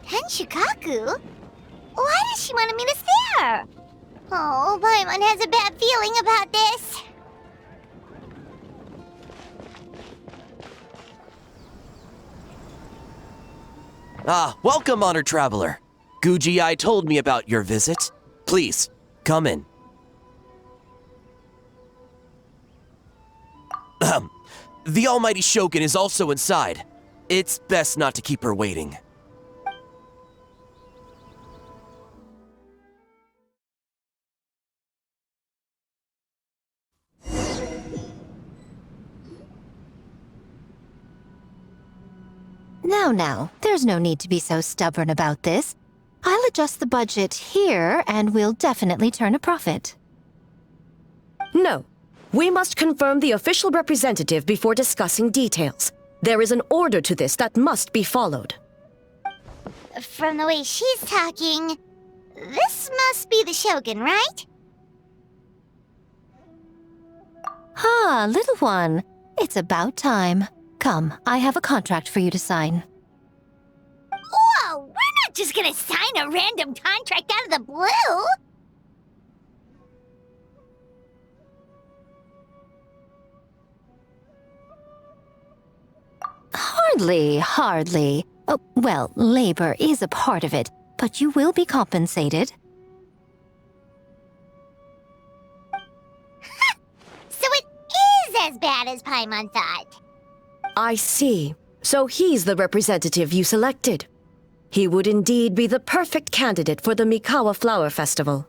Tenshikaku? Why does she want to meet us there? Oh, Paimon has a bad feeling about this. Welcome, honored traveler. Guji-ai told me about your visit. Please, come in. The almighty Shogun is also inside. It's best not to keep her waiting. Now, there's no need to be so stubborn about this. I'll adjust the budget here, and we'll definitely turn a profit. No. We must confirm the official representative before discussing details. There is an order to this that must be followed. From the way she's talking, this must be the Shogun, right? Little one. It's about time. Come, I have a contract for you to sign. Whoa, we're not just gonna sign a random contract out of the blue! Hardly. Oh, well, labor is a part of it, but you will be compensated. So it is as bad as Paimon thought. I see. So he's the representative you selected. He would indeed be the perfect candidate for the Mikawa Flower Festival.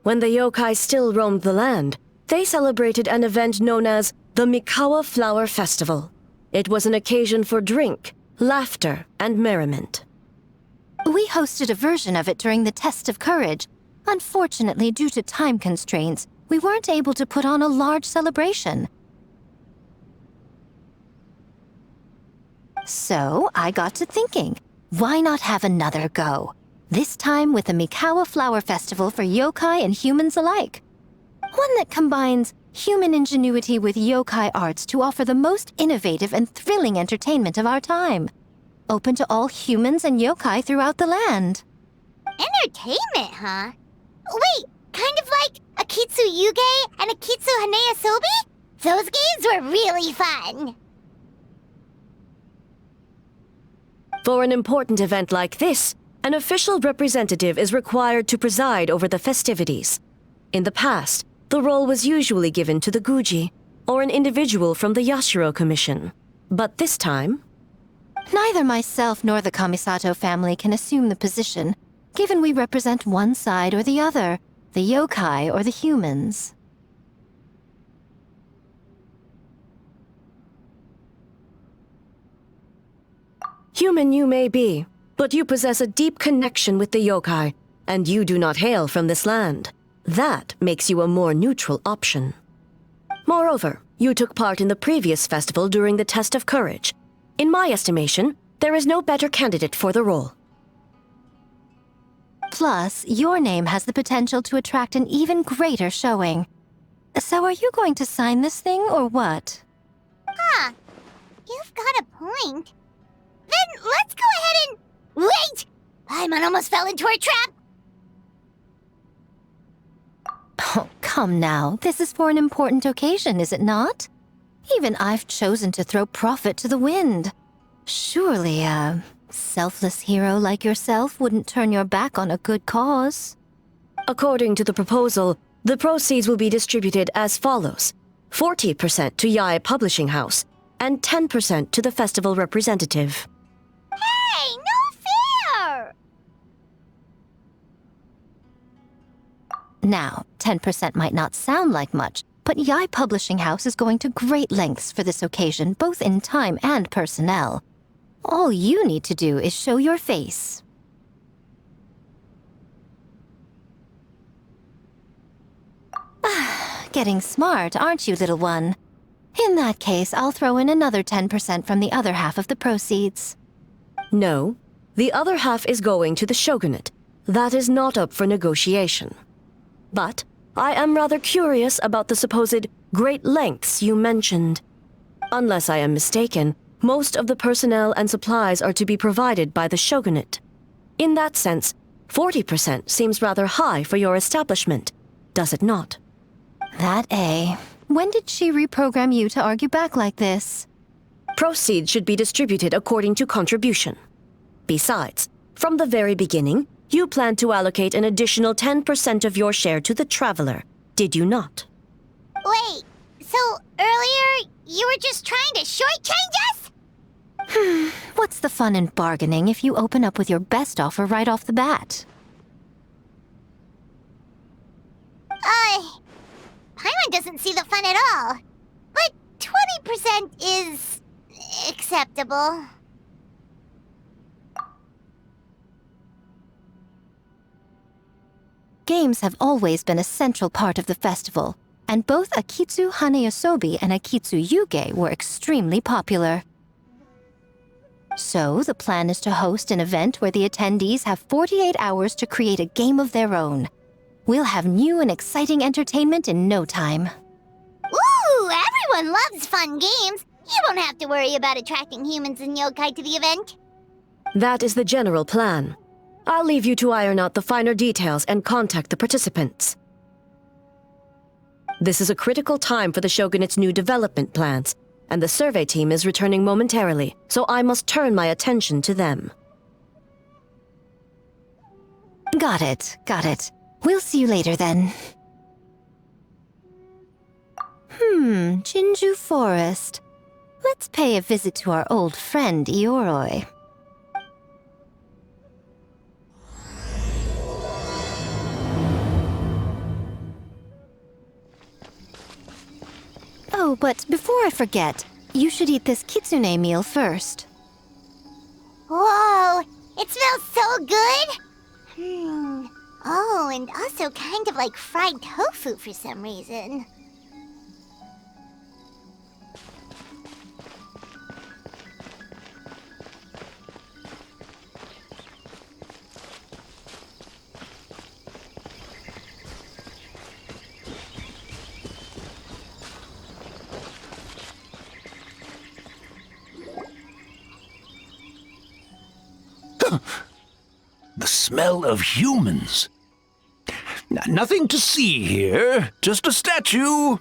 When the yokai still roamed the land, they celebrated an event known as the Mikawa Flower Festival. It was an occasion for drink, laughter, and merriment. We hosted a version of it during the Test of Courage. Unfortunately, due to time constraints, we weren't able to put on a large celebration. So, I got to thinking, why not have another go? This time with the Mikawa Flower Festival for yokai and humans alike. One that combines human ingenuity with yokai arts to offer the most innovative and thrilling entertainment of our time. Open to all humans and yokai throughout the land. Entertainment, huh? Wait, kind of like Akitsu Yuge and Akitsu Hanea Sobi? Those games were really fun. For an important event like this, an official representative is required to preside over the festivities. In the past, the role was usually given to the Guji, or an individual from the Yashiro Commission. But this time... Neither myself nor the Kamisato family can assume the position, given we represent one side or the other, the yokai or the humans. Human you may be, but you possess a deep connection with the yokai, and you do not hail from this land. That makes you a more neutral option. Moreover, you took part in the previous festival during the Test of Courage. In my estimation, there is no better candidate for the role. Plus, your name has the potential to attract an even greater showing. So are you going to sign this thing, or what? Huh. You've got a point. Then let's go ahead and... Wait! Paimon almost fell into our trap! Oh, come now. This is for an important occasion, is it not? Even I've chosen to throw profit to the wind. Surely a selfless hero like yourself wouldn't turn your back on a good cause. According to the proposal, the proceeds will be distributed as follows. 40% to Yae Publishing House, and 10% to the festival representative. Hey, no fair! Now, 10% might not sound like much, but Yae Publishing House is going to great lengths for this occasion, both in time and personnel. All you need to do is show your face. Getting smart, aren't you, little one? In that case, I'll throw in another 10% from the other half of the proceeds. No, the other half is going to the shogunate. That is not up for negotiation. But I am rather curious about the supposed great lengths you mentioned. Unless I am mistaken, Most of the personnel and supplies are to be provided by the shogunate. In that sense, 40% seems rather high for your establishment, does it not? When did she reprogram you to argue back like this? Proceeds should be distributed according to contribution. Besides, from the very beginning, you planned to allocate an additional 10% of your share to the Traveler, did you not? Wait, so earlier you were just trying to shortchange us? What's the fun in bargaining if you open up with your best offer right off the bat? Paimon doesn't see the fun at all. But 20% is acceptable. Games have always been a central part of the festival, and both Akitsu Hanayosobi and Akitsu Yuge were extremely popular. So, the plan is to host an event where the attendees have 48 hours to create a game of their own. We'll have new and exciting entertainment in no time. Ooh, everyone loves fun games. You won't have to worry about attracting humans and yokai to the event. That is the general plan. I'll leave you to iron out the finer details and contact the participants. This is a critical time for the Shogunate's new development plans, and the survey team is returning momentarily, so I must turn my attention to them. Got it. We'll see you later then. Jinju Forest. Let's pay a visit to our old friend Ioroi. Oh, but before I forget, you should eat this kitsune meal first. Whoa, it smells so good! Oh, and also kind of like fried tofu for some reason. The smell of humans. Nothing to see here, just a statue.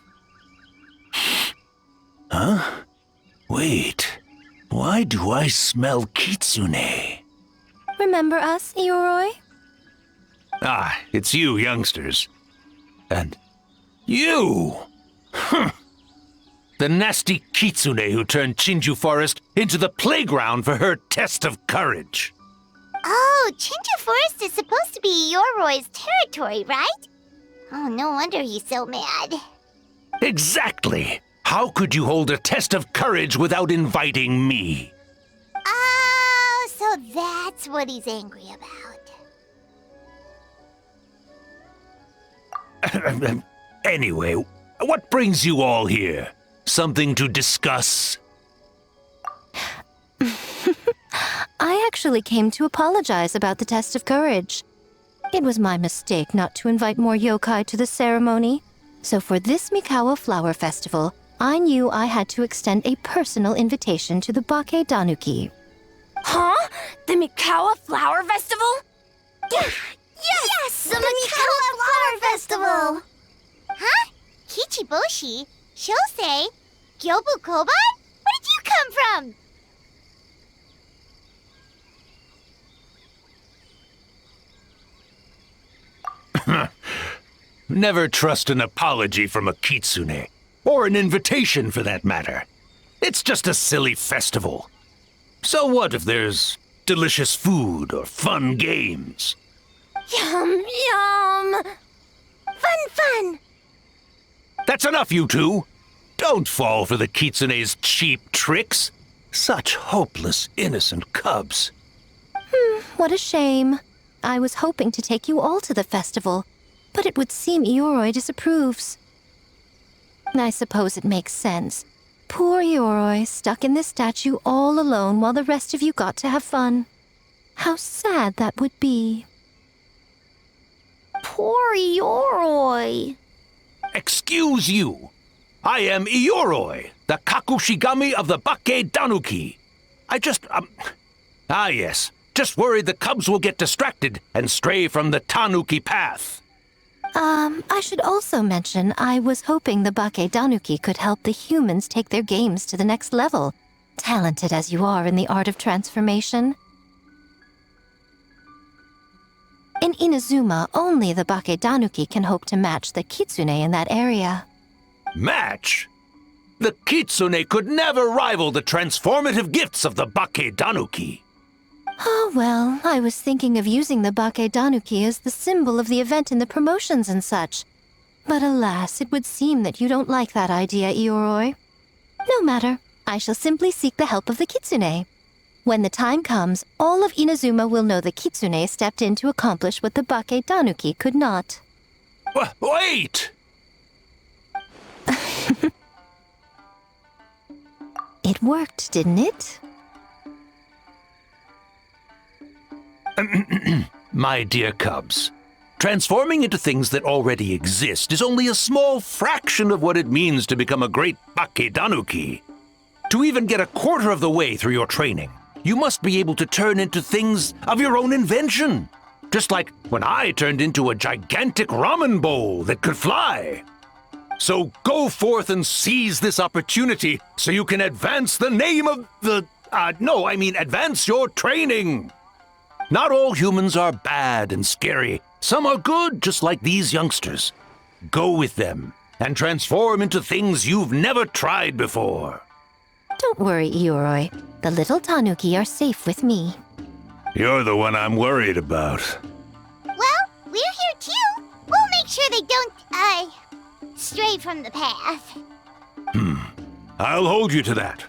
Huh? Wait, why do I smell kitsune? Remember us, Ioroi? Ah, it's you youngsters. And you! The nasty kitsune who turned Chinju Forest into the playground for her test of courage. Oh, Chinju Forest is supposed to be Yoroi's territory, right? Oh, no wonder he's so mad. Exactly! How could you hold a test of courage without inviting me? Oh, so that's what he's angry about. Anyway, what brings you all here? Something to discuss? I actually came to apologize about the test of courage. It was my mistake not to invite more yokai to the ceremony. So for this Mikawa Flower Festival, I knew I had to extend a personal invitation to the Bake Danuki. Huh? The Mikawa Flower Festival? Yes! The Mikawa Flower Festival! Huh? Kichiboshi? Shosei? Gyobu Koban? Where did you come from? Never trust an apology from a kitsune, or an invitation for that matter. It's just a silly festival. So what if there's delicious food or fun games? Yum, yum! Fun! That's enough, you two! Don't fall for the kitsune's cheap tricks. Such hopeless, innocent cubs. What a shame. I was hoping to take you all to the festival, but it would seem Ioroi disapproves. I suppose it makes sense. Poor Ioroi, stuck in this statue all alone while the rest of you got to have fun. How sad that would be. Poor Yoroi. Excuse you. I am Ioroi, the Kakushigami of the Bakke Danuki. Yes. Just worried the cubs will get distracted and stray from the Tanuki path. I should also mention I was hoping the Bakke Danuki could help the humans take their games to the next level, talented as you are in the art of transformation. In Inazuma, only the Bakke Danuki can hope to match the Kitsune in that area. Match? The Kitsune could never rival the transformative gifts of the Bakke Danuki. Oh, well, I was thinking of using the Bakke Danuki as the symbol of the event in the promotions and such. But alas, it would seem that you don't like that idea, Ioroi. No matter, I shall simply seek the help of the Kitsune. When the time comes, all of Inazuma will know the Kitsune stepped in to accomplish what the Bakke Danuki could not. Wait! It worked, didn't it? My dear cubs, transforming into things that already exist is only a small fraction of what it means to become a great Bakke Danuki. To even get a quarter of the way through your training, you must be able to turn into things of your own invention. Just like when I turned into a gigantic ramen bowl that could fly. So go forth and seize this opportunity so you can advance the name of advance your training. Not all humans are bad and scary. Some are good, just like these youngsters. Go with them and transform into things you've never tried before. Don't worry, Ioroi. The little Tanuki are safe with me. You're the one I'm worried about. Well, we're here too. We'll make sure they don't, stray from the path. I'll hold you to that.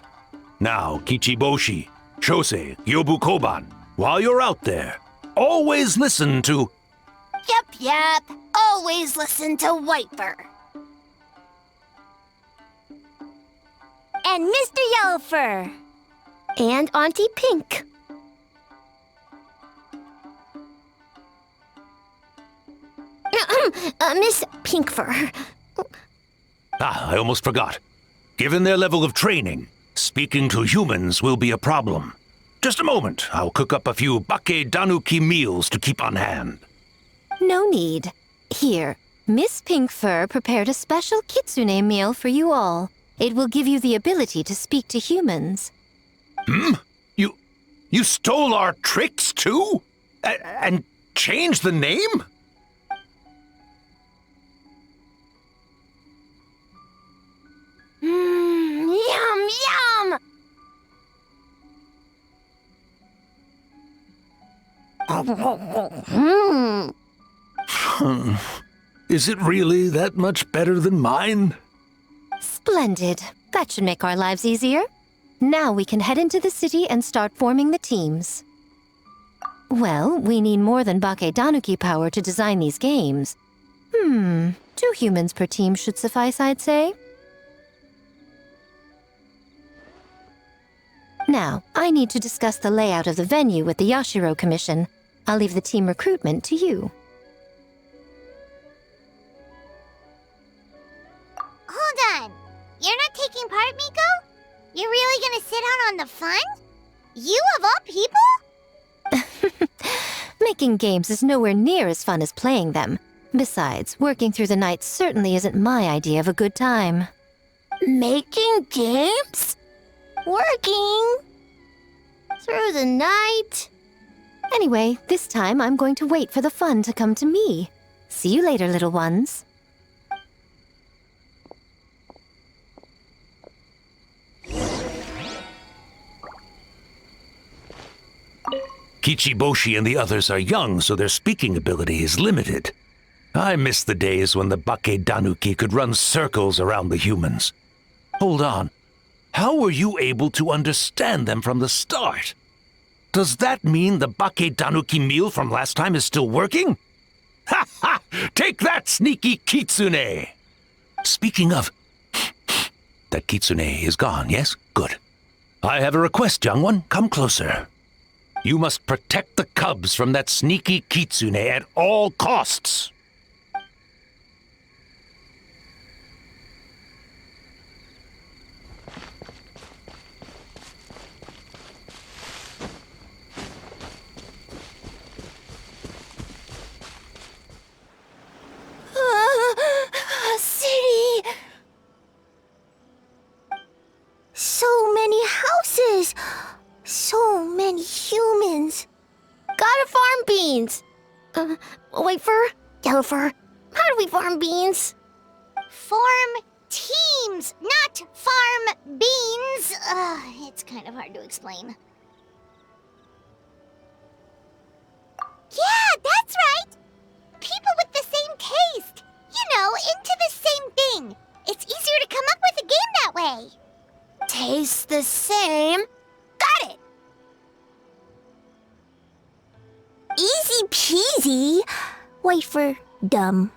Now, Kichiboshi, Shosei, Yobu Koban, while you're out there, always listen to... Yep. Always listen to Wiper. And Mr. Yellowfur. And Auntie Pink. Miss Pinkfur. I almost forgot. Given their level of training, speaking to humans will be a problem. Just a moment, I'll cook up a few Bakke Danuki meals to keep on hand. No need. Here, Miss Pinkfur prepared a special Kitsune meal for you all. It will give you the ability to speak to humans. You stole our tricks too? And changed the name? Yum! Is it really that much better than mine? Splendid. That should make our lives easier. Now we can head into the city and start forming the teams. Well, we need more than Bakke Danuki power to design these games. 2 humans per team should suffice, I'd say. Now, I need to discuss the layout of the venue with the Yashiro Commission. I'll leave the team recruitment to you. Hold on. You're not taking part, Miko? You're really gonna sit out on the fun? You of all people? Making games is nowhere near as fun as playing them. Besides, working through the night certainly isn't my idea of a good time. Making games? Working? Through the night? Anyway, this time I'm going to wait for the fun to come to me. See you later, little ones. Kichiboshi and the others are young, so their speaking ability is limited. I miss the days when the Bakke Danuki could run circles around the humans. Hold on. How were you able to understand them from the start? Does that mean the Bakke Danuki meal from last time is still working? Ha ha! Take that, sneaky Kitsune! Speaking of... That Kitsune is gone, yes? Good. I have a request, young one. Come closer. You must protect the cubs from that sneaky Kitsune at all costs. Yellowfur. How do we farm beans? Form teams, not farm beans. It's kind of hard to explain. Yeah, that's right! People with the same taste. You know, into the same thing. It's easier to come up with a game that way. Tastes the same. Got it! Easy peasy. Wait for dumb.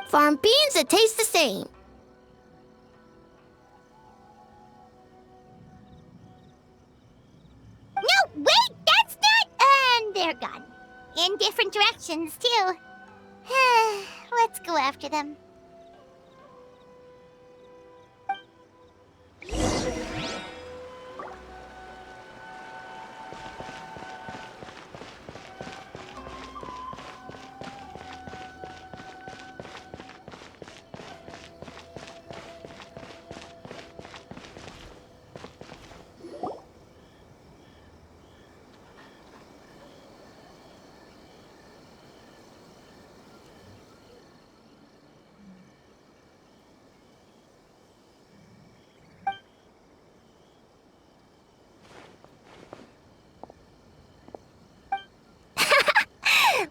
Farm beans that taste the same. No, wait, that's not... And they're gone. In different directions, too. Let's go after them.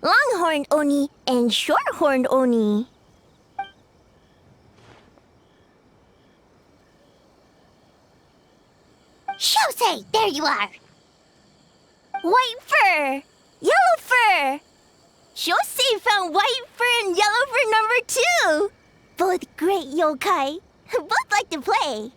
Longhorned Oni and Shorthorned Oni. Shosei, there you are! White fur! Yellow fur! Shosei found white fur and yellow fur number 2! Both great yokai. Both like to play.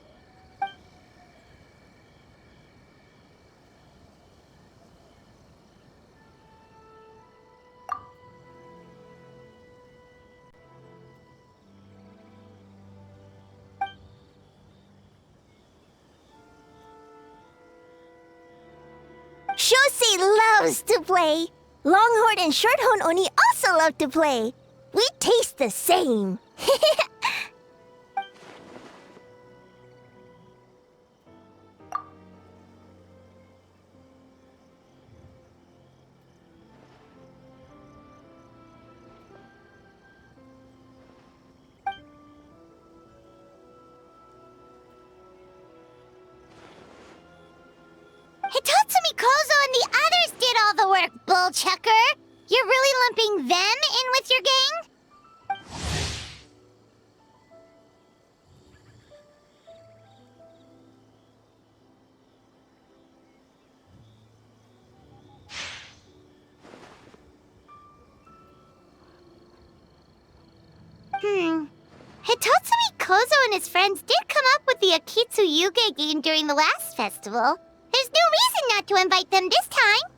Shosei loves to play. Longhorn and Shorthorn Oni also love to play. We taste the same. Hitotsumi Kozo and the others did all the work, bullchucker! You're really lumping them in with your gang? Hitotsumi Kozo and his friends did come up with the Akitsu Yuge game during the last festival. There's no reason not to invite them this time.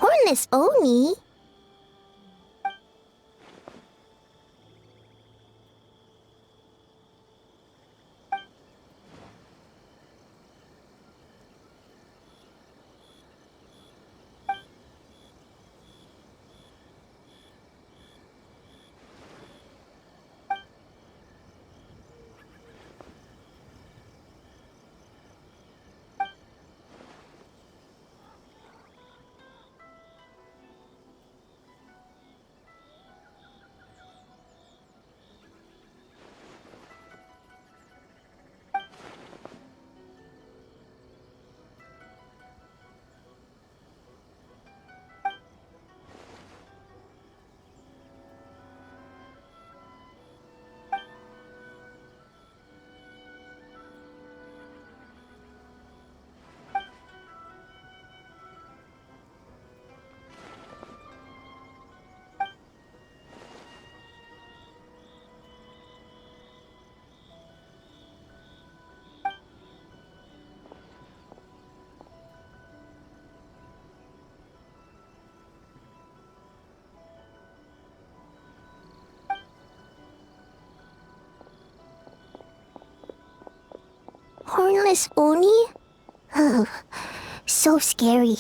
Hornless Oni? Hornless Oni? Oh, so scary.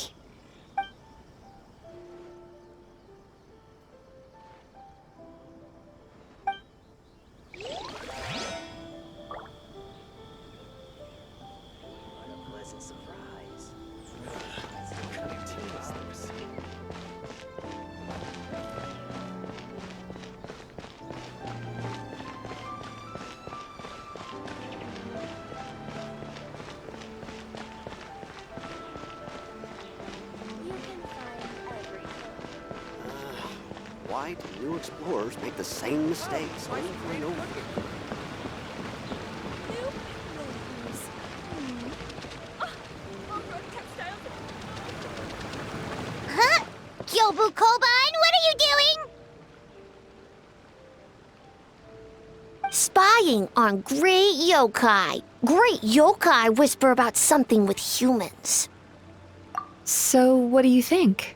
Why do new explorers make the same mistakes over and over? Huh? Gyobu Koban, what are you doing? Spying on great yokai. Great yokai whisper about something with humans. So, what do you think?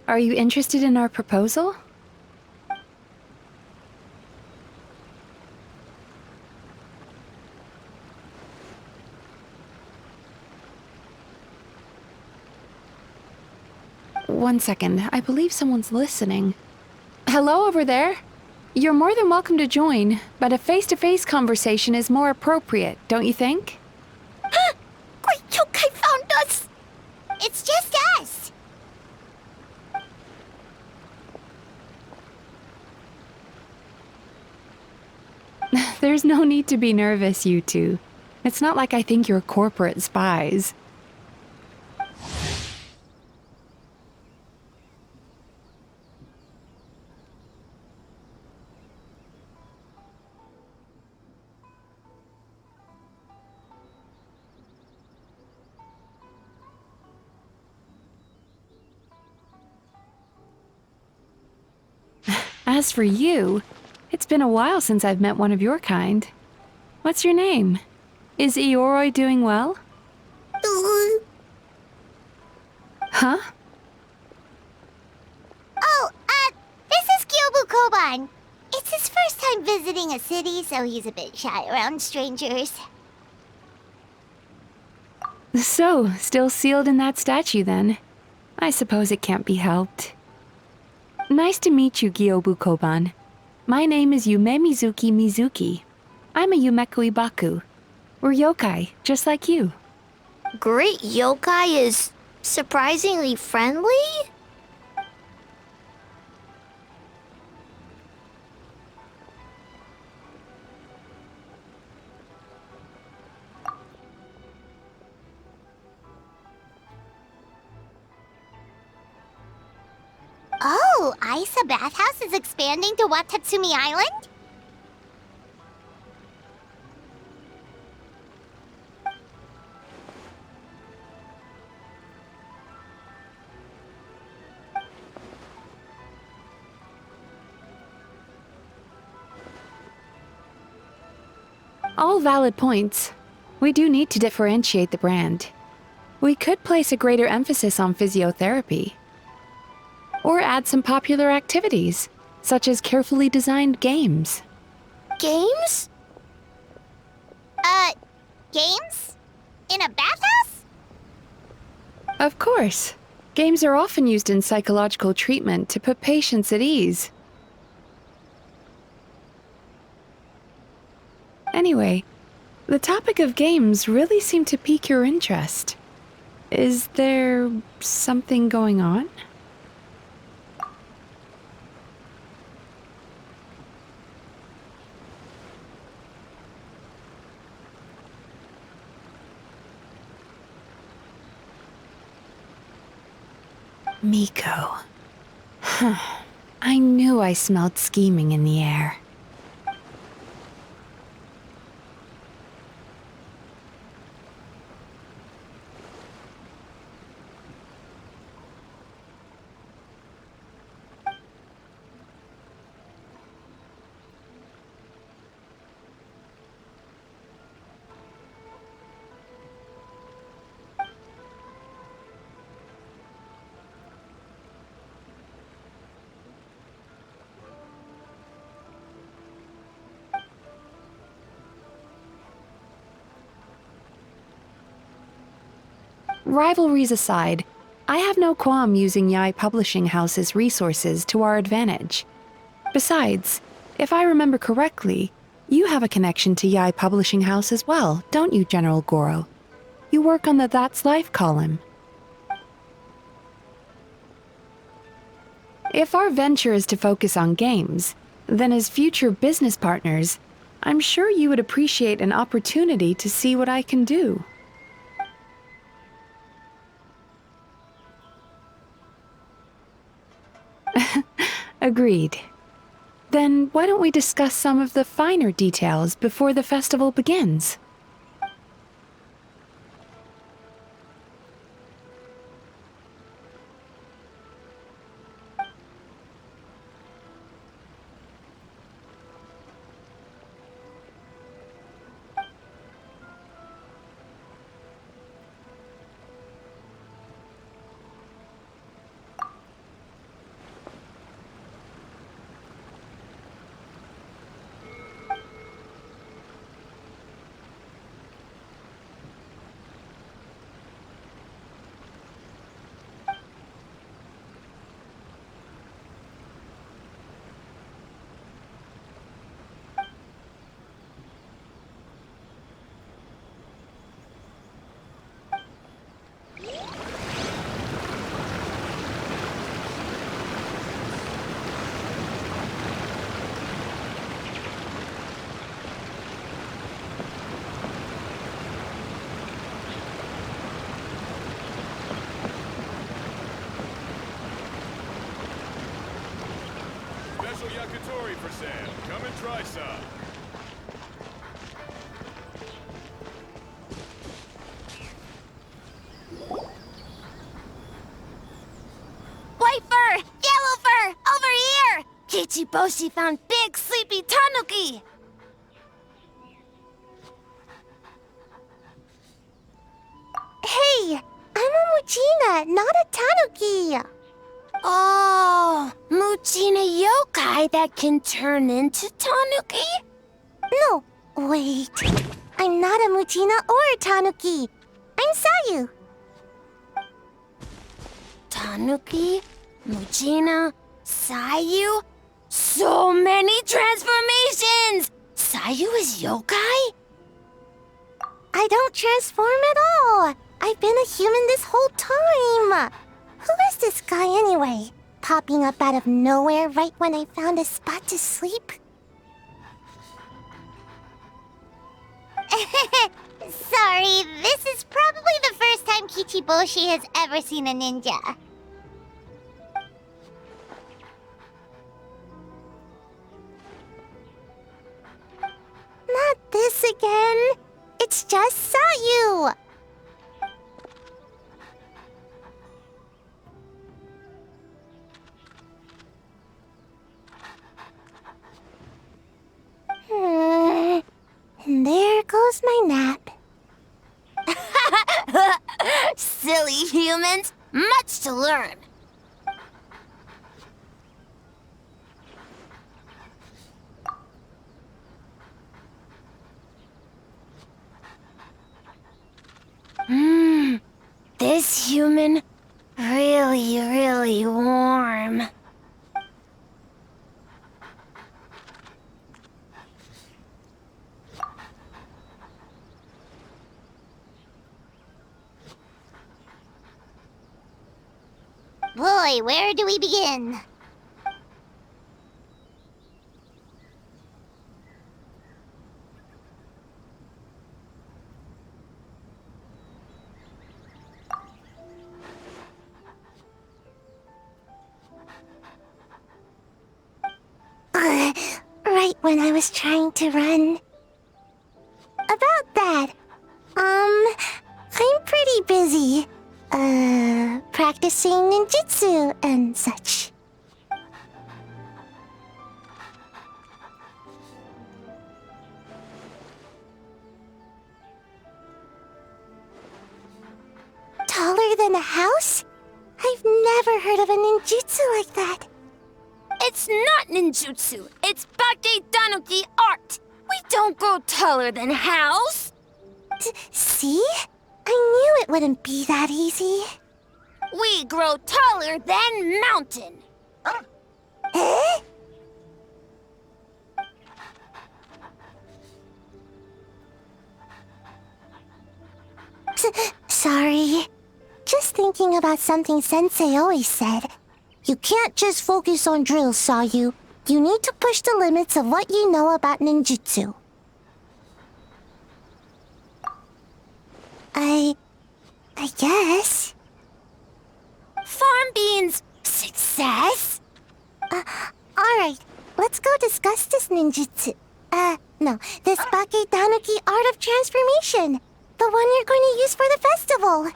Are you interested in our proposal? One second, I believe someone's listening. Hello over there? You're more than welcome to join, but a face-to-face conversation is more appropriate, don't you think? Great yokai found us! It's just us. There's no need to be nervous, you two. It's not like I think you're corporate spies. As for you, it's been a while since I've met one of your kind. What's your name? Is Ioroi doing well? Huh? Oh, this is Gyobu Koban. It's his first time visiting a city, so he's a bit shy around strangers. So, still sealed in that statue then. I suppose it can't be helped. Nice to meet you, Gyobu Koban. My name is Yume Mizuki. I'm a Yumeku Ibaku. We're yokai, just like you. Great yokai is surprisingly friendly? Oh, Isa Bathhouse is expanding to Watatsumi Island? All valid points. We do need to differentiate the brand. We could place a greater emphasis on physiotherapy. Or add some popular activities, such as carefully designed games. Games? Games? In a bathhouse? Of course. Games are often used in psychological treatment to put patients at ease. Anyway, the topic of games really seemed to pique your interest. Is there something going on? Miko. I knew I smelled scheming in the air. Rivalries aside, I have no qualm using Yai Publishing House's resources to our advantage. Besides, if I remember correctly, you have a connection to Yai Publishing House as well, don't you, General Goro? You work on the That's Life column. If our venture is to focus on games, then as future business partners, I'm sure you would appreciate an opportunity to see what I can do. Agreed. Then why don't we discuss some of the finer details before the festival begins? Special yakitori for sale. Come and try some. White fur! Yellow fur! Over here! Kichiboshi found big sleepy tanuki! Hey, I'm a Muchina, not a Tanuki. Oh, Muchina yokai that can turn into tanuki? No, wait. I'm not a Muchina or a Tanuki. I'm Sayu. Tanuki, Muchina, Sayu. So many transformations! Sayu is yokai? I don't transform at all. I've been a human this whole time. Who is this guy anyway? Popping up out of nowhere right when I found a spot to sleep? Sorry, this is probably the first time Kichiboshi has ever seen a ninja. Not this again. It's just Sayu. And there goes my nap. Silly humans, much to learn. This human, really warm. Boy, where do we begin? Right when I was trying to run. About that, I'm pretty busy. Practicing ninjutsu and such. Taller than a house? I've never heard of a ninjutsu like that. It's not ninjutsu, it's Bake Tanuki art. We don't grow taller than house. See? I knew it wouldn't be that easy. We grow taller than mountain. Eh? Sorry. Just thinking about something Sensei always said. You can't just focus on drills, Sayu. You need to push the limits of what you know about ninjutsu. I guess. Farm beans success? Alright, let's go discuss this ninjutsu. No, this Bake Tanuki Art of Transformation. The one you're going to use for the festival.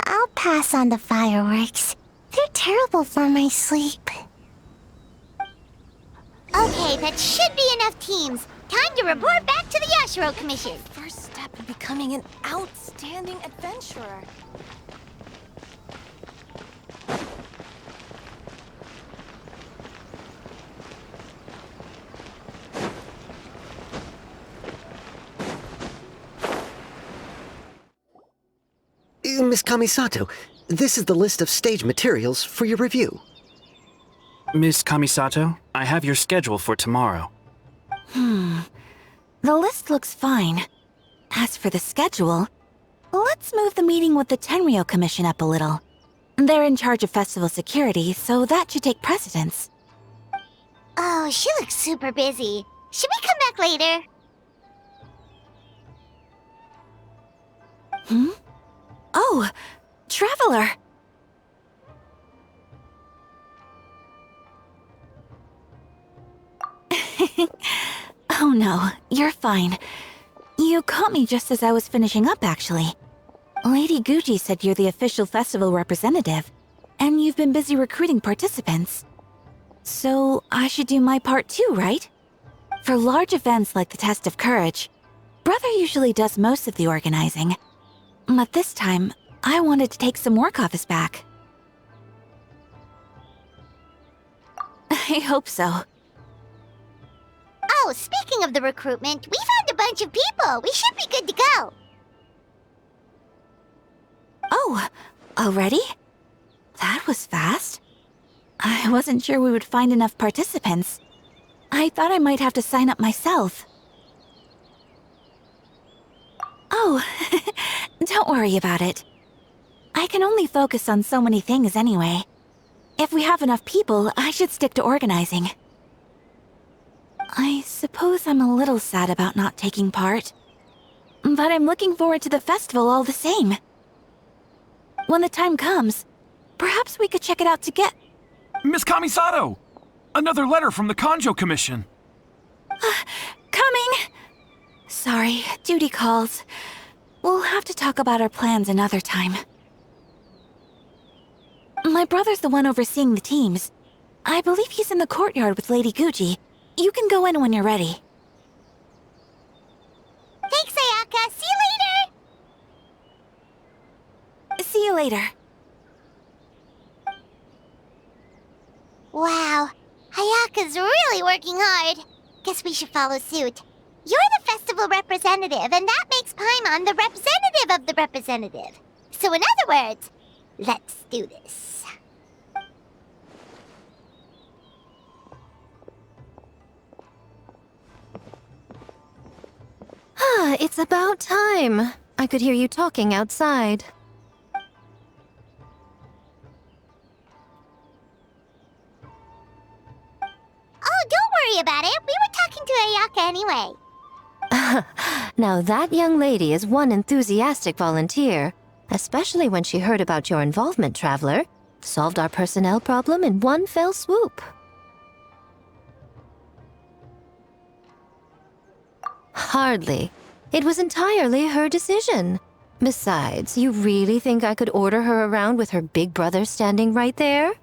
I'll pass on the fireworks. They're terrible for my sleep. Okay, that should be enough teams. Time to report back to the Yashiro Commission. First step in becoming an outstanding adventurer. Miss Kamisato, this is the list of stage materials for your review. Miss Kamisato, I have your schedule for tomorrow. The list looks fine. As for the schedule, let's move the meeting with the Tenryo Commission up a little. They're in charge of festival security, so that should take precedence. Oh, she looks super busy. Should we come back later? Oh, Traveler! Oh no, you're fine. You caught me just as I was finishing up, actually. Lady Guji said you're the official festival representative, and you've been busy recruiting participants. So I should do my part too, right? For large events like the Test of Courage, Brother usually does most of the organizing. But this time, I wanted to take some work off his back. I hope so. Oh, speaking of the recruitment, we found a bunch of people. We should be good to go. Oh, already? That was fast. I wasn't sure we would find enough participants. I thought I might have to sign up myself. Oh, don't worry about it. I can only focus on so many things anyway. If we have enough people, I should stick to organizing. I suppose I'm a little sad about not taking part. But I'm looking forward to the festival all the same. When the time comes, perhaps we could check it out together. Miss Kamisato! Another letter from the Kanjo Commission. Coming! Sorry, duty calls. We'll have to talk about our plans another time. My brother's the one overseeing the teams. I believe he's in the courtyard with Lady Guji. You can go in when you're ready. Thanks, Ayaka. See you later. See you later. Wow, Ayaka's really working hard. Guess we should follow suit. You're the festival representative, and that makes Paimon the representative of the representative. So in other words, let's do this. It's about time. I could hear you talking outside. Oh, don't worry about it. We were talking to Ayaka anyway. Now that young lady is one enthusiastic volunteer, especially when she heard about your involvement, Traveler. Solved our personnel problem in one fell swoop. Hardly. It was entirely her decision. Besides, you really think I could order her around with her big brother standing right there?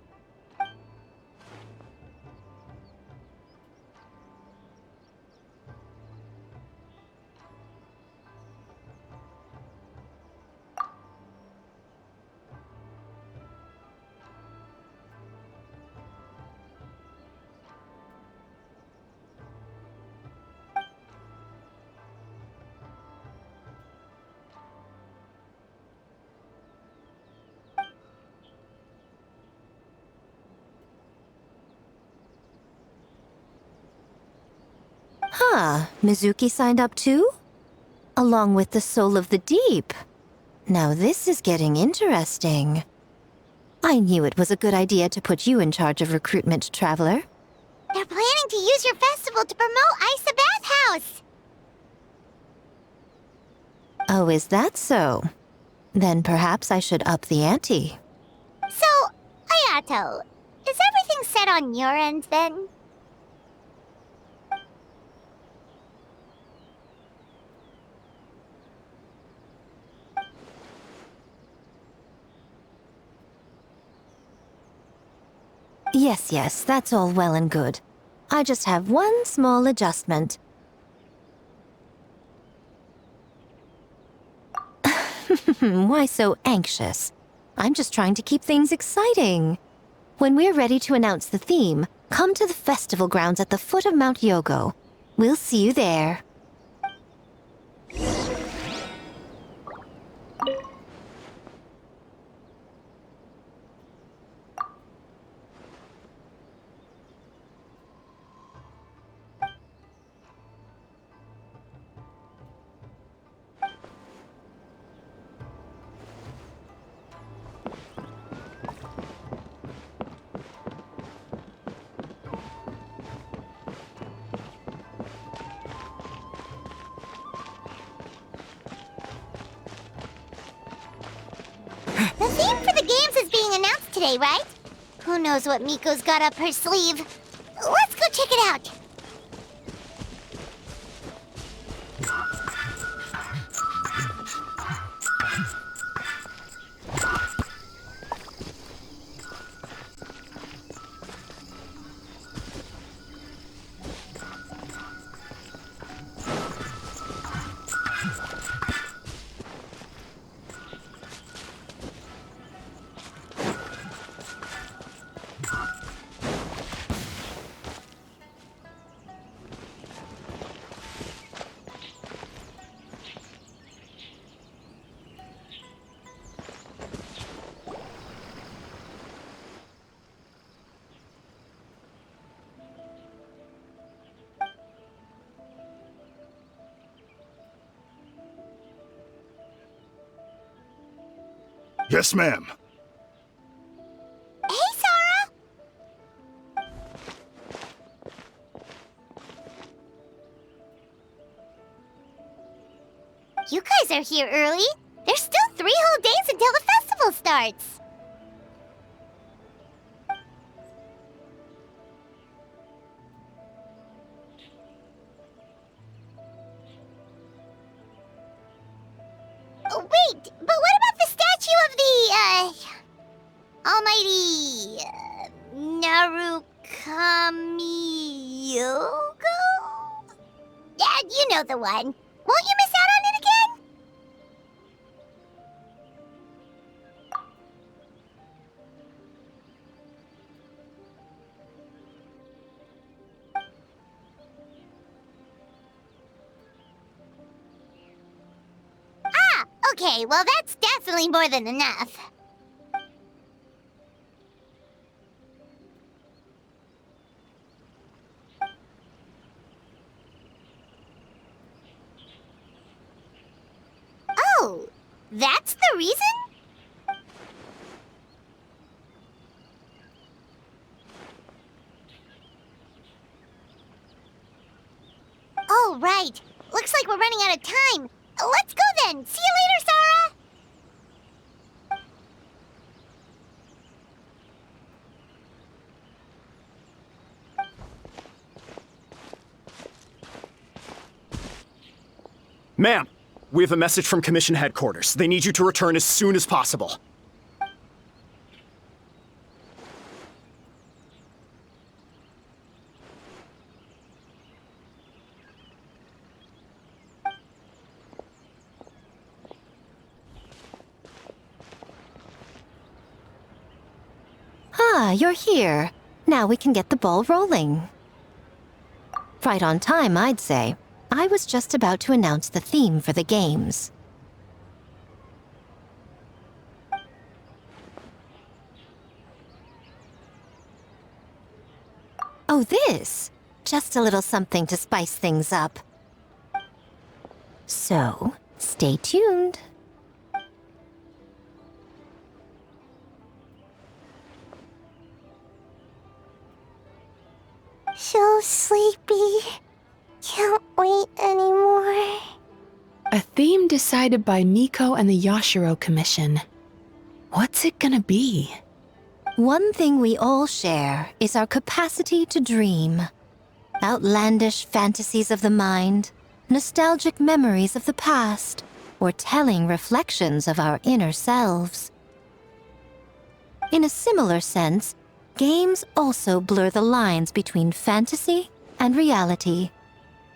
Mizuki signed up too? Along with the Soul of the Deep. Now this is getting interesting. I knew it was a good idea to put you in charge of recruitment, Traveler. They're planning to use your festival to promote Isa Bathhouse! Oh, is that so? Then perhaps I should up the ante. So, Ayato, is everything set on your end then? Yes, that's all well and good. I just have one small adjustment. Why so anxious? I'm just trying to keep things exciting. When we're ready to announce the theme, come to the festival grounds at the foot of Mount Yogo. We'll see you there. The theme for the games is being announced today, right? Who knows what Miko's got up her sleeve? Let's go check it out! Yes, ma'am. Hey, Sora! You guys are here early. There's still 3 whole days until the festival starts. Oh, wait, but what about the statue of the, almighty, Narukami-yogo? Yeah, you know the one. Won't you miss out on it again? Ah, okay, well that's definitely more than enough. Oh, that's the reason? Oh, right. Looks like we're running out of time. Let's go then. See you later, Sora. Ma'am, we have a message from Commission Headquarters. They need you to return as soon as possible. Ah, you're here. Now we can get the ball rolling. Right on time, I'd say. I was just about to announce the theme for the games. Oh, this? Just a little something to spice things up. So, stay tuned. So sleepy. Can't wait anymore. A theme decided by Miko and the Yashiro Commission. What's it gonna be? One thing we all share is our capacity to dream. Outlandish fantasies of the mind, nostalgic memories of the past, or telling reflections of our inner selves. In a similar sense, games also blur the lines between fantasy and reality.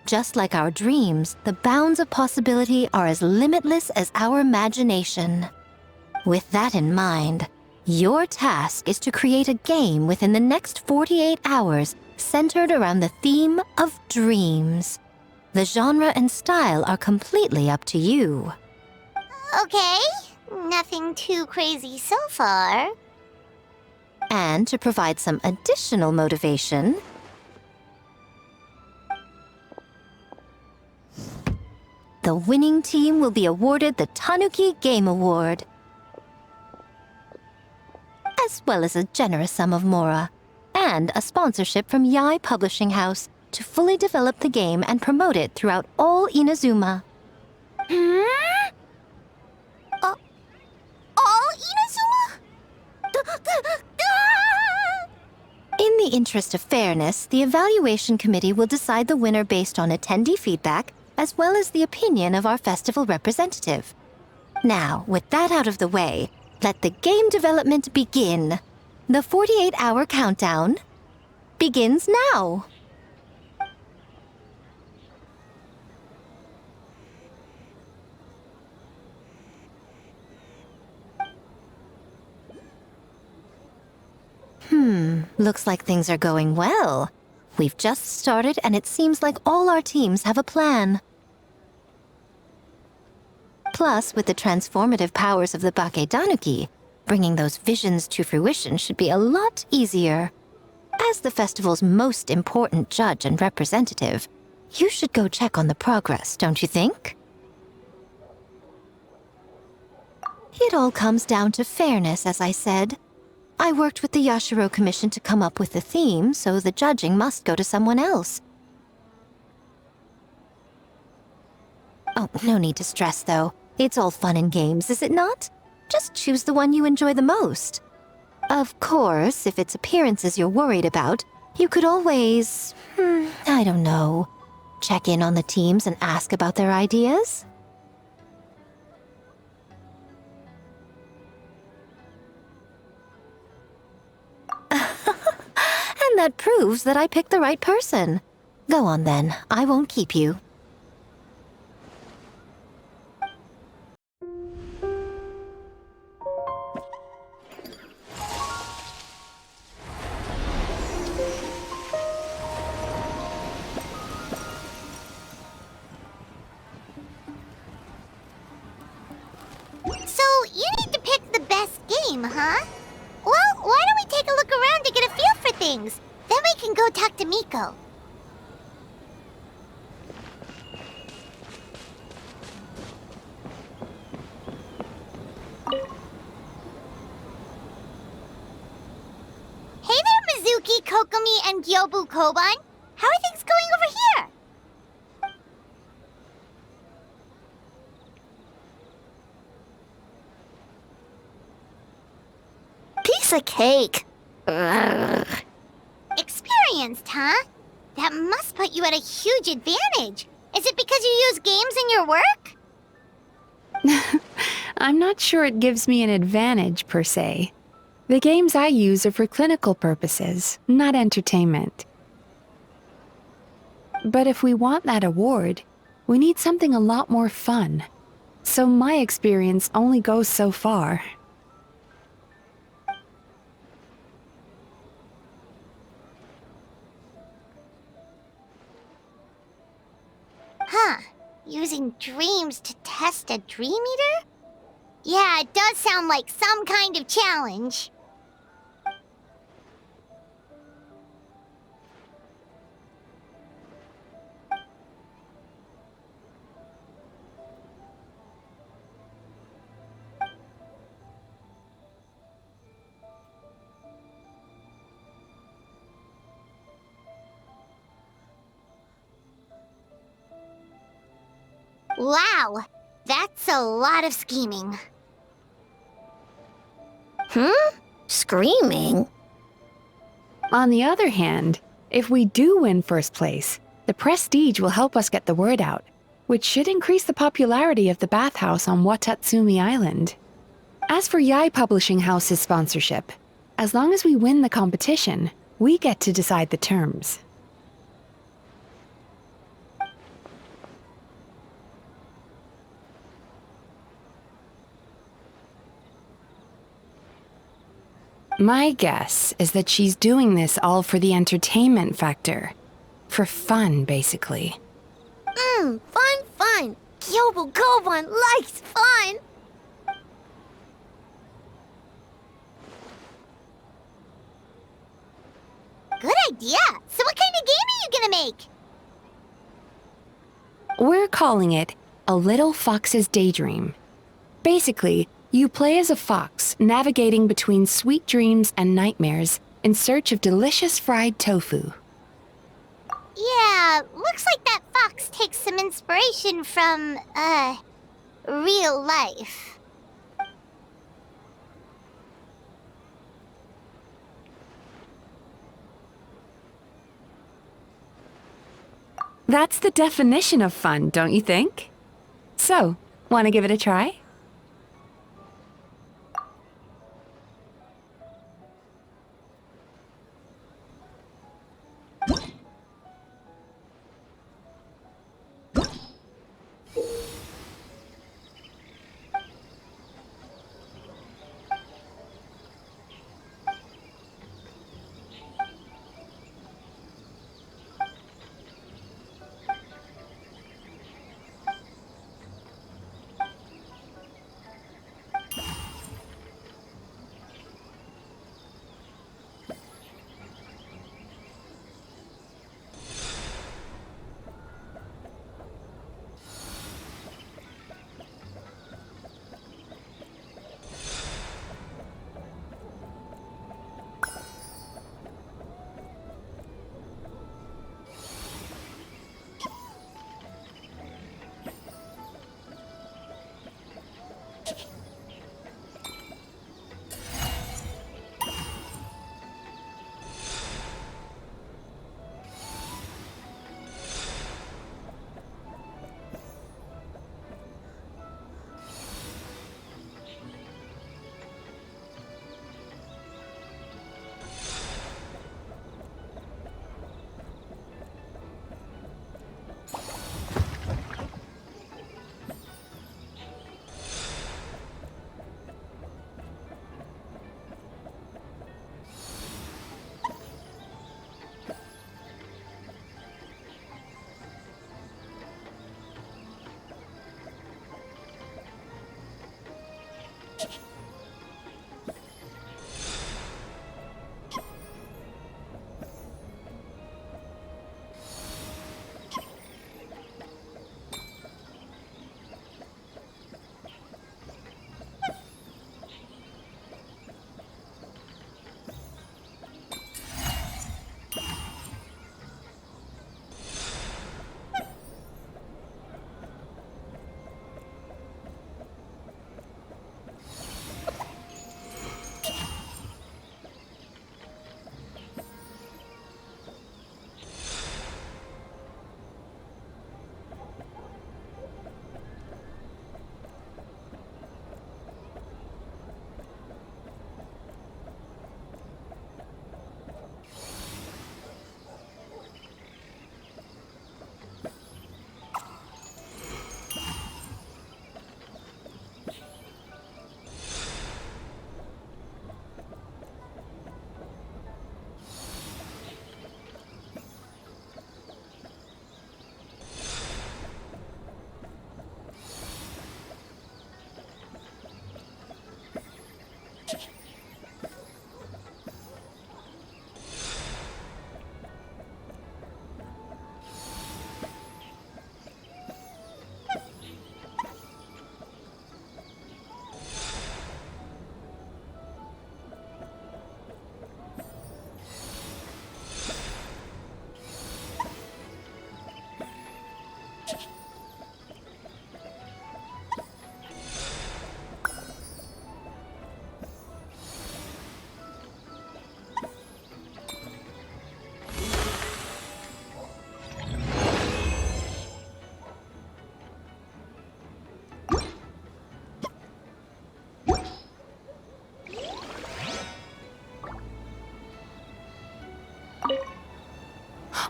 Just like our dreams, the bounds of possibility are as limitless as our imagination. With that in mind, your task is to create a game within the next 48 hours centered around the theme of dreams. The genre and style are completely up to you. Okay, nothing too crazy so far. And to provide some additional motivation, the winning team will be awarded the Tanuki Game Award, as well as a generous sum of mora, and a sponsorship from Yai Publishing House to fully develop the game and promote it throughout all Inazuma. All Inazuma? In the interest of fairness, the evaluation committee will decide the winner based on attendee feedback, as well as the opinion of our festival representative. Now, with that out of the way, let the game development begin. The 48-hour countdown begins now. Looks like things are going well. We've just started, and it seems like all our teams have a plan. Plus, with the transformative powers of the Bakedanuki, bringing those visions to fruition should be a lot easier. As the festival's most important judge and representative, you should go check on the progress, don't you think? It all comes down to fairness, as I said. I worked with the Yashiro Commission to come up with the theme, so the judging must go to someone else. Oh, no need to stress, though. It's all fun and games, is it not? Just choose the one you enjoy the most. Of course, if it's appearances you're worried about, you could always, I don't know, check in on the teams and ask about their ideas. And that proves that I picked the right person. Go on then, I won't keep you. So, you need to pick the best game, huh? Well, why don't we take a look around to get a feel for things? Then we can go talk to Miko. Hey there, Mizuki, Kokomi, and Gyobu Koban. How are things going over here? Piece of cake. Ugh. Experienced, huh? That must put you at a huge advantage. Is it because you use games in your work? I'm not sure it gives me an advantage, per se. The games I use are for clinical purposes, not entertainment. But if we want that award, we need something a lot more fun. So my experience only goes so far. Huh. Using dreams to test a dream eater? Yeah, it does sound like some kind of challenge. Wow, that's a lot of scheming. Screaming? On the other hand, if we do win first place, the prestige will help us get the word out, which should increase the popularity of the bathhouse on Watatsumi Island. As for Yai Publishing House's sponsorship, as long as we win the competition, we get to decide the terms. My guess is that she's doing this all for the entertainment factor. For fun, basically. Fun. Kyobu Koban likes fun. Good idea. So what kind of game are you gonna make? We're calling it A Little Fox's Daydream. Basically, you play as a fox navigating between sweet dreams and nightmares in search of delicious fried tofu. Yeah, looks like that fox takes some inspiration from, real life. That's the definition of fun, don't you think? So, want to give it a try?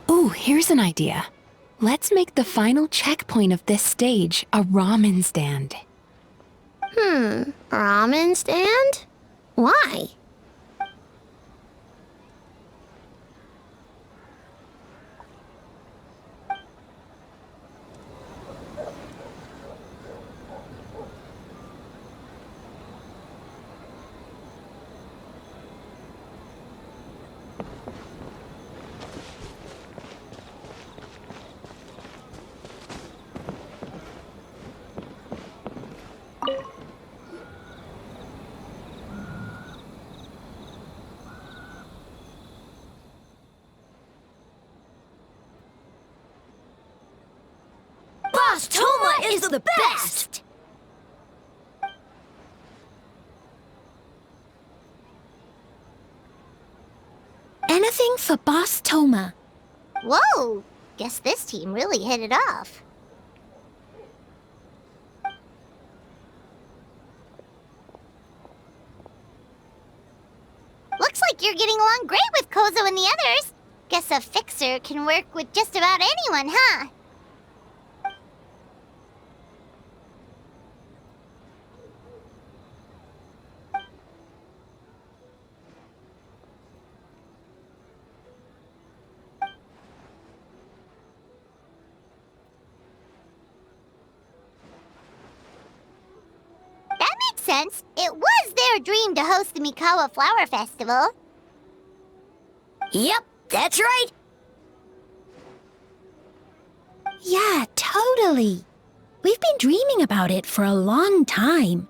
Ooh, here's an idea. Let's make the final checkpoint of this stage a ramen stand. Ramen stand? Why? Boss Toma is the best! Anything for Boss Toma. Whoa! Guess this team really hit it off. Looks like you're getting along great with Kozo and the others. Guess a fixer can work with just about anyone, huh? That makes sense. It was their dream to host the Mikawa Flower Festival. Yep, that's right. Yeah, totally. We've been dreaming about it for a long time.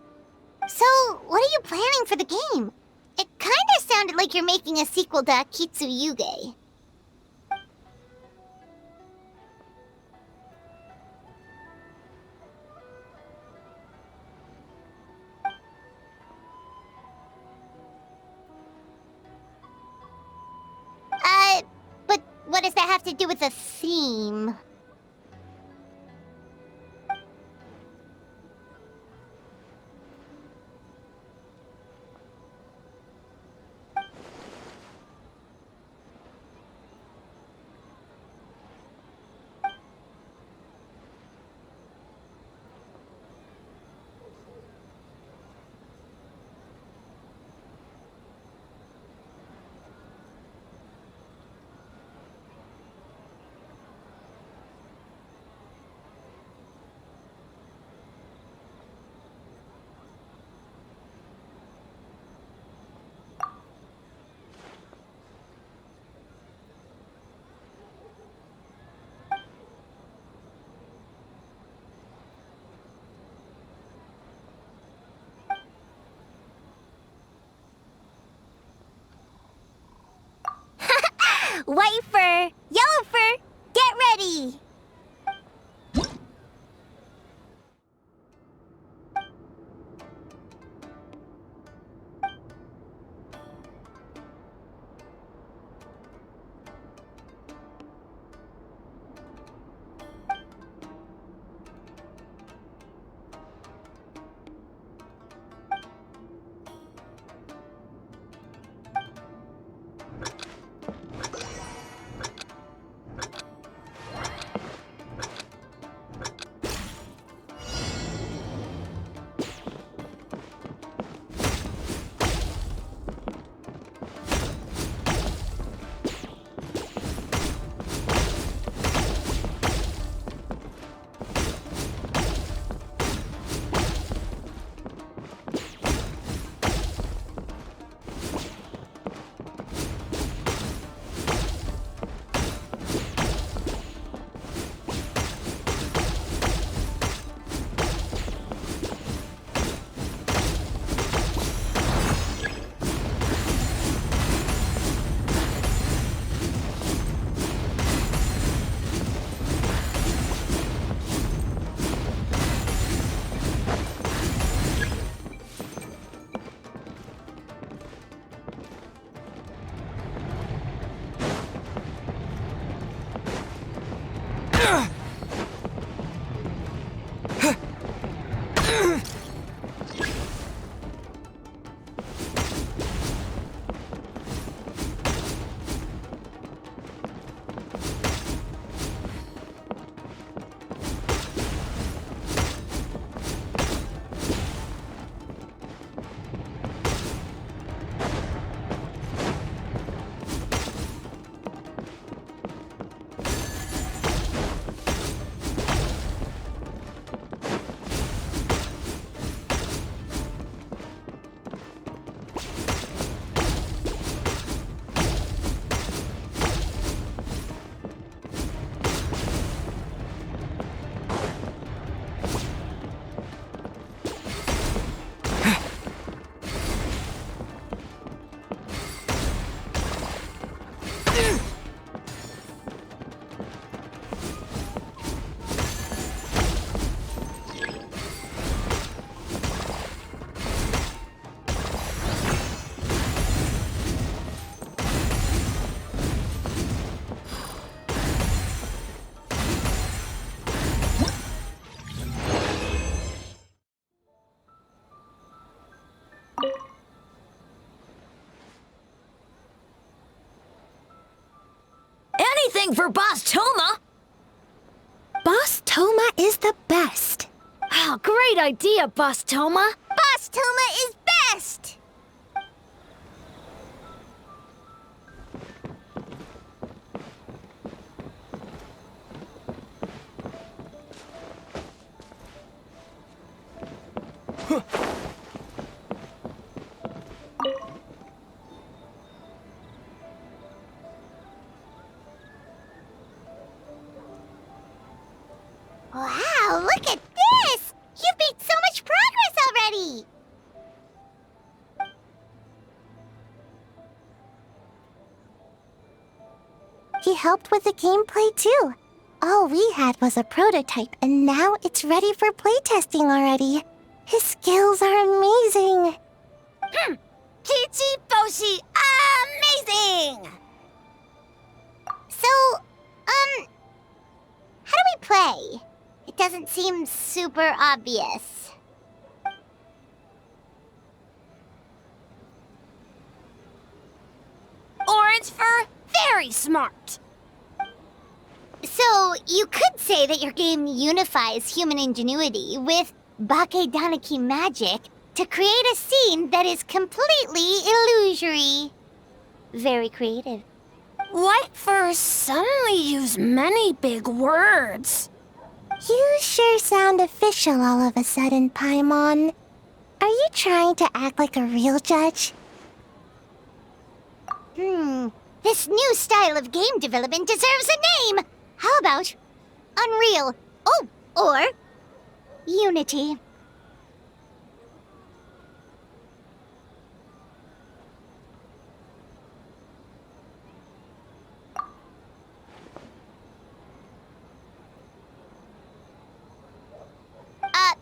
So, what are you planning for the game? It kinda sounded like you're making a sequel to Akitsu Yuge. But what does that have to do with the theme? White fur, yellow fur, get ready! anything for Boss Toma! Boss Toma is the best. Oh, great idea, Boss Toma! Boss Toma is best! Wow, look at this! You've made so much progress already! He helped with the gameplay too. All we had was a prototype, and now it's ready for playtesting already. His skills are amazing. Kichi Boshi, amazing! So, how do we play? It doesn't seem super obvious. Orange fur, very smart. So, you could say that your game unifies human ingenuity with Bakedanaki magic to create a scene that is completely illusory. Very creative. White furs suddenly use many big words. You sure sound official all of a sudden, Paimon. Are you trying to act like a real judge? This new style of game development deserves a name! How about Unreal? Oh, or Unity.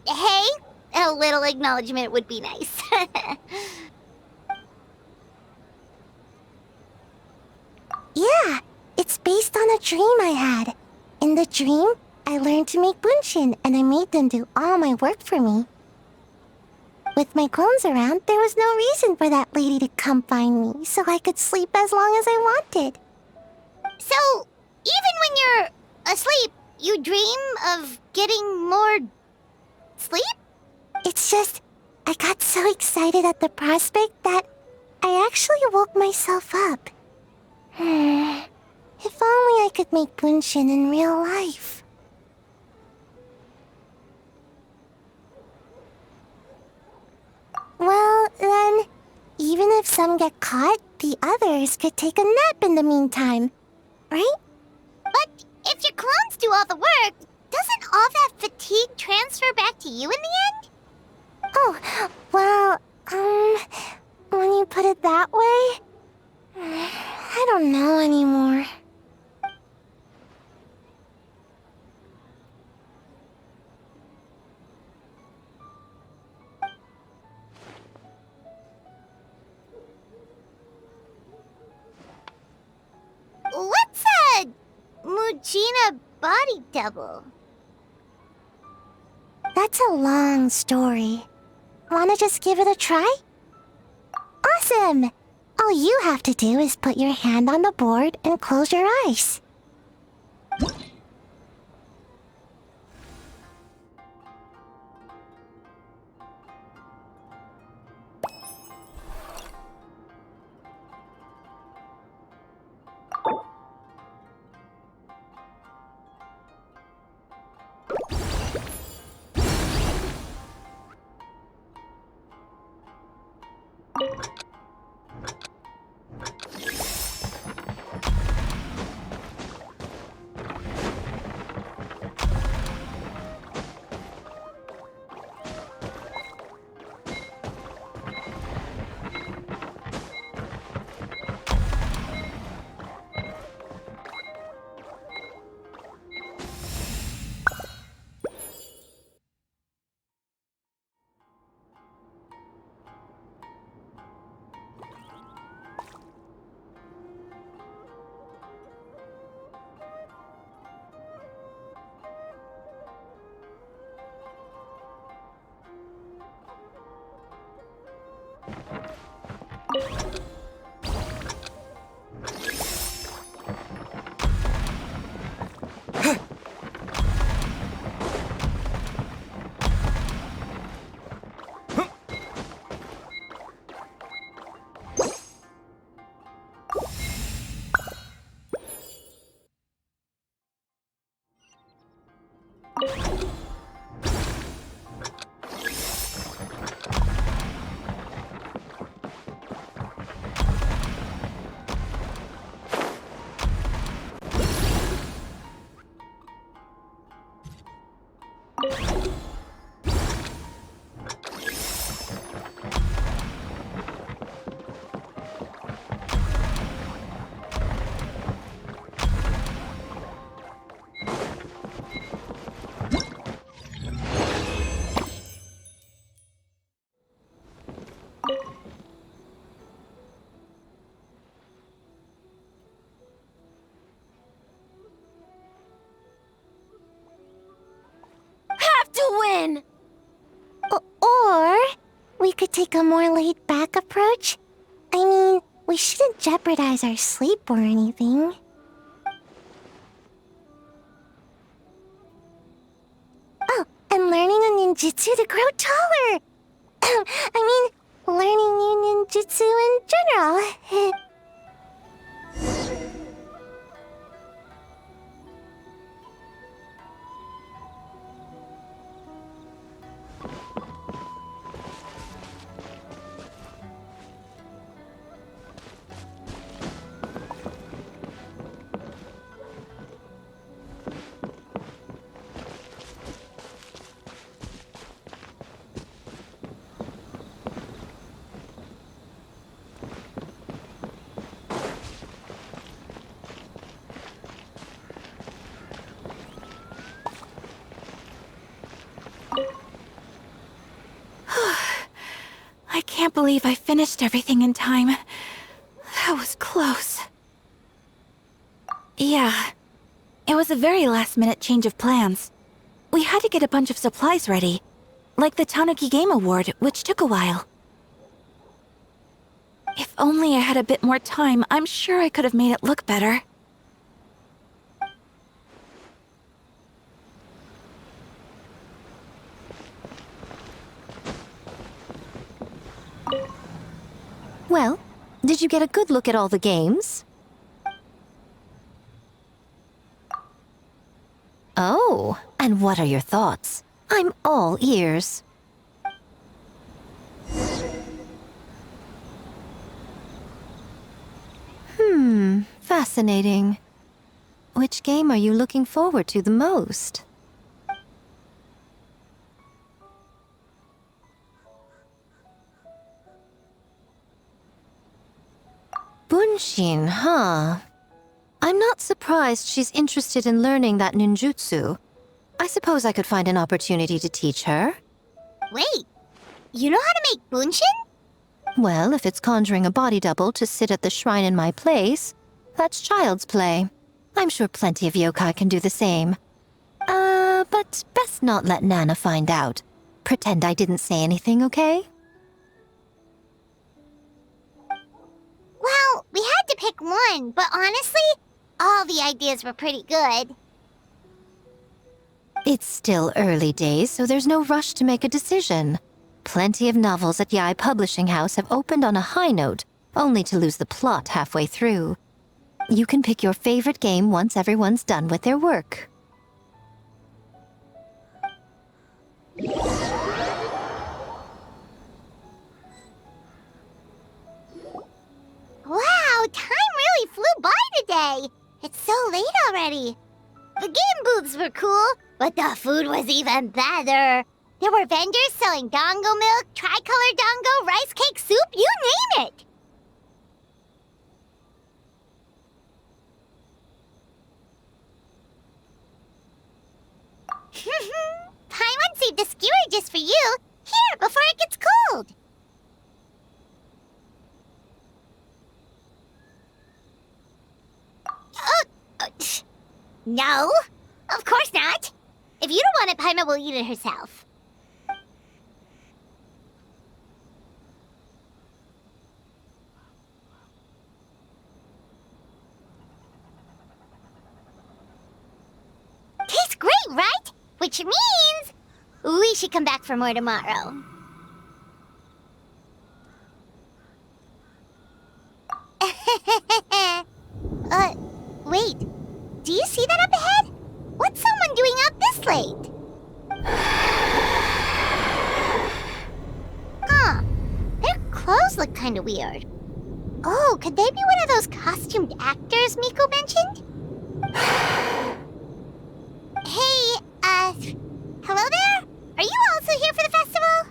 Hey? A little acknowledgement would be nice. Yeah, it's based on a dream I had. In the dream, I learned to make bunshin, and I made them do all my work for me. With my clones around, there was no reason for that lady to come find me, so I could sleep as long as I wanted. So, even when you're asleep, you dream of getting more sleep? It's just, I got so excited at the prospect that I actually woke myself up. If only I could make bunshin in real life. Well, then, even if some get caught, the others could take a nap in the meantime, right? But if your clones do all the work, doesn't all that fatigue transfer back to you in the end? Oh, well, when you put it that way, I don't know anymore. What's a Mujina body double? That's a long story. Wanna just give it a try? Awesome! All you have to do is put your hand on the board and close your eyes. take a more laid-back approach? I mean, we shouldn't jeopardize our sleep or anything. Oh, and learning a ninjutsu to grow taller! I mean, learning new ninjutsu in general. I can't believe I finished everything in time. That was close. Yeah, it was a very last-minute change of plans. We had to get a bunch of supplies ready, like the Tanuki Game Award, which took a while. If only I had a bit more time, I'm sure I could have made it look better. Well, did you get a good look at all the games? Oh, and what are your thoughts? I'm all ears. Fascinating. Which game are you looking forward to the most? Bunshin, huh? I'm not surprised she's interested in learning that ninjutsu. I suppose I could find an opportunity to teach her. Wait, you know how to make bunshin? Well, if it's conjuring a body double to sit at the shrine in my place, that's child's play. I'm sure plenty of yokai can do the same. But best not let Nana find out. Pretend I didn't say anything, okay? Well, we had to pick one, but honestly, all the ideas were pretty good. It's still early days, so there's no rush to make a decision. Plenty of novels at Yae Publishing House have opened on a high note, only to lose the plot halfway through. You can pick your favorite game once everyone's done with their work. Wow, time really flew by today. It's so late already. The game booths were cool, but the food was even better. There were vendors selling dango milk, tricolor dango, rice cake soup, you name it. Paimon saved a skewer just for you. Here, before it gets cold. No, of course not. If you don't want it, Paimon will eat it herself. Tastes great, right? Which means we should come back for more tomorrow. Wait. Do you see that up ahead? What's someone doing out this late? Huh. Their clothes look kind of weird. Oh, could they be one of those costumed actors Miko mentioned? Hey, hello there? Are you also here for the festival?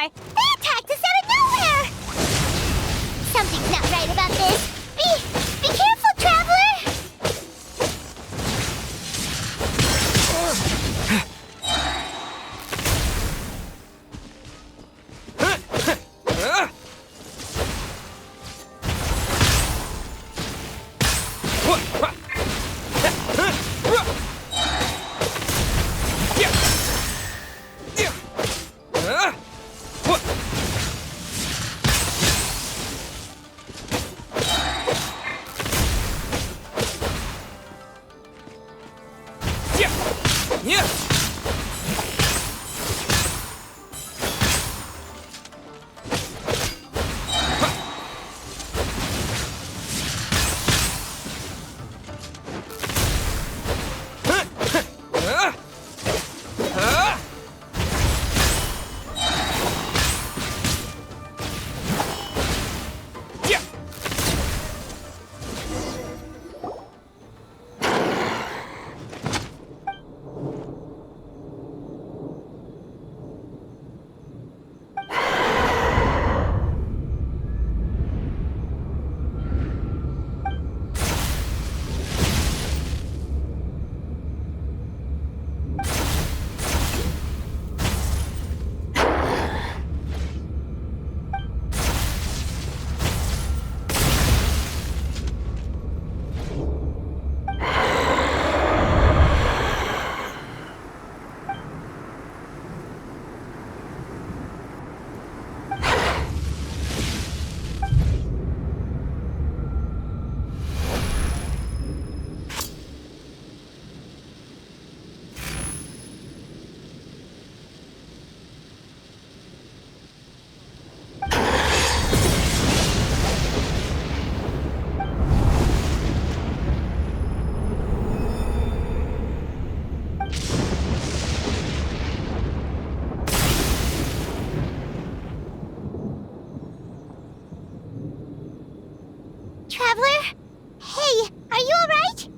before! They attacked us out of nowhere! Something's not right about this. Be careful, Traveler! Traveler? Hey, are you alright?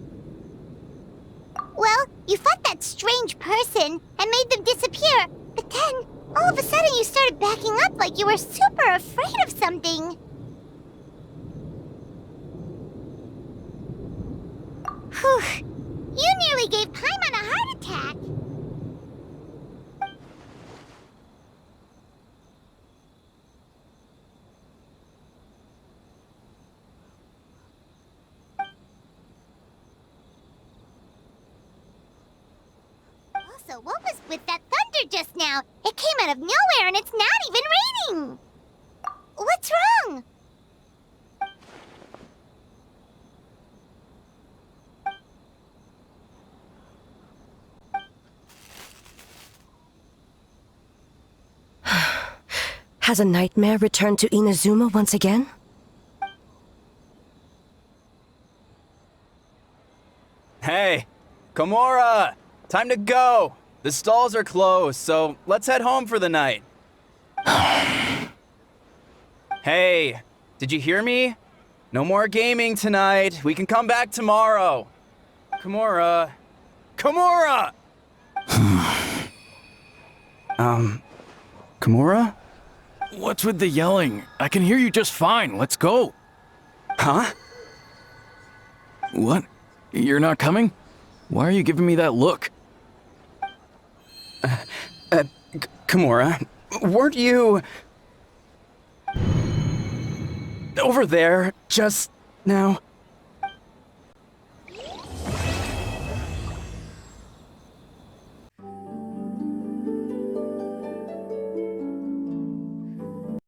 Well, you fought that strange person and made them disappear, but then, all of a sudden you started backing up like you were super afraid of something. Whew. You nearly gave Paimon a heart attack. Also, what was with that thunder just now? It came out of nowhere and it's not even raining! What's wrong? Has a nightmare returned to Inazuma once again? Hey, Komura! Time to go! The stalls are closed, so let's head home for the night. Hey, did you hear me? No more gaming tonight. We can come back tomorrow. Komura. Komura! Komura? What's with the yelling? I can hear you just fine. Let's go. Huh? What? You're not coming? Why are you giving me that look? Komura, weren't you over there just now?